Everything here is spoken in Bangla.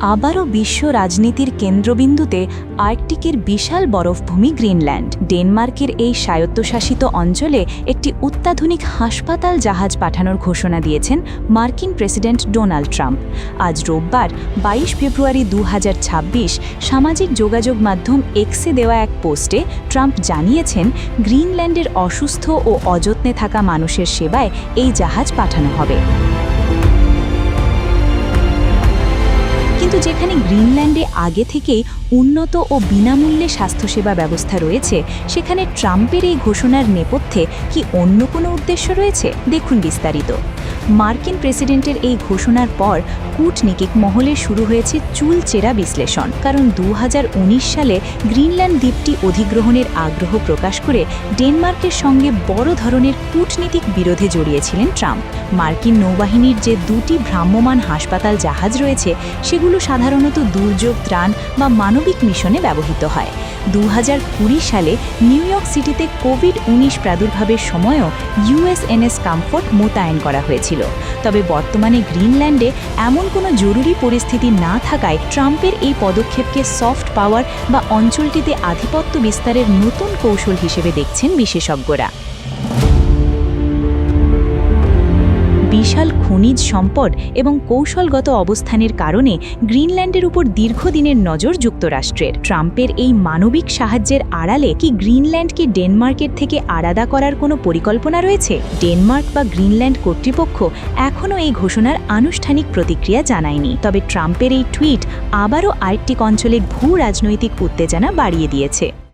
আবারও বিশ্ব রাজনীতির কেন্দ্রবিন্দুতে আর্কটিকের বিশাল বরফভূমি গ্রিনল্যান্ড। ডেনমার্কের এই স্বায়ত্তশাসিত অঞ্চলে একটি অত্যাধুনিক হাসপাতাল জাহাজ পাঠানোর ঘোষণা দিয়েছেন মার্কিন প্রেসিডেন্ট ডোনাল্ড ট্রাম্প। আজ রোববার 22 ফেব্রুয়ারি 2026 সামাজিক যোগাযোগ মাধ্যম এক্সে দেওয়া এক পোস্টে ট্রাম্প জানিয়েছেন, গ্রিনল্যান্ডের অসুস্থ ও অযত্নে থাকা মানুষের সেবায় এই জাহাজ পাঠানো হবে। কিন্তু যেখানে গ্রিনল্যান্ডে আগে থেকেই উন্নত ও বিনামূল্যে স্বাস্থ্যসেবা ব্যবস্থা রয়েছে, সেখানে ট্রাম্পের এই ঘোষণার নেপথ্যে কি অন্য কোনো উদ্দেশ্য রয়েছে? দেখুন বিস্তারিত। মার্কিন প্রেসিডেন্টের এই ঘোষণার পর কূটনীতিক মহলে শুরু হয়েছে চুলচেরা বিশ্লেষণ। কারণ 2019 সালে গ্রিনল্যান্ড দ্বীপটি অধিগ্রহণের আগ্রহ প্রকাশ করে ডেনমার্কের সঙ্গে বড় ধরনের কূটনীতিক বিরোধে জড়িয়েছিলেন ট্রাম্প। মার্কিন নৌবাহিনীর যে দুটি ভ্রাম্যমাণ হাসপাতাল জাহাজ রয়েছে, সেগুলো সাধারণত দুর্যোগ ত্রাণ বা মানবিক মিশনে ব্যবহৃত হয়। 2020 সালে নিউ ইয়র্ক সিটিতে কোভিড-19 প্রাদুর্ভাবের সময়ও USNS কমফোর্ট মোতায়েন করা হয়েছিল। তবে বর্তমানে গ্রিনল্যান্ডে এমন কোনো জরুরি পরিস্থিতি না থাকায় ট্রাম্পের এই পদক্ষেপকে সফট পাওয়ার বা অঞ্চলটিতে আধিপত্য বিস্তারের নতুন কৌশল হিসেবে দেখছেন বিশেষজ্ঞরা। বিশাল খনিজ সম্পদ এবং কৌশলগত অবস্থানের কারণে গ্রিনল্যান্ডের উপর দীর্ঘদিনের নজর যুক্তরাষ্ট্রের। ট্রাম্পের এই মানবিক সাহায্যের আড়ালে কি গ্রিনল্যান্ডকে ডেনমার্কের থেকে আলাদা করার কোনো পরিকল্পনা রয়েছে? ডেনমার্ক বা গ্রিনল্যান্ড কর্তৃপক্ষ এখনও এই ঘোষণার আনুষ্ঠানিক প্রতিক্রিয়া জানায়নি। তবে ট্রাম্পের এই টুইট আবারও আর্কটিক অঞ্চলে ভূ রাজনৈতিক উত্তেজনা বাড়িয়ে দিয়েছে।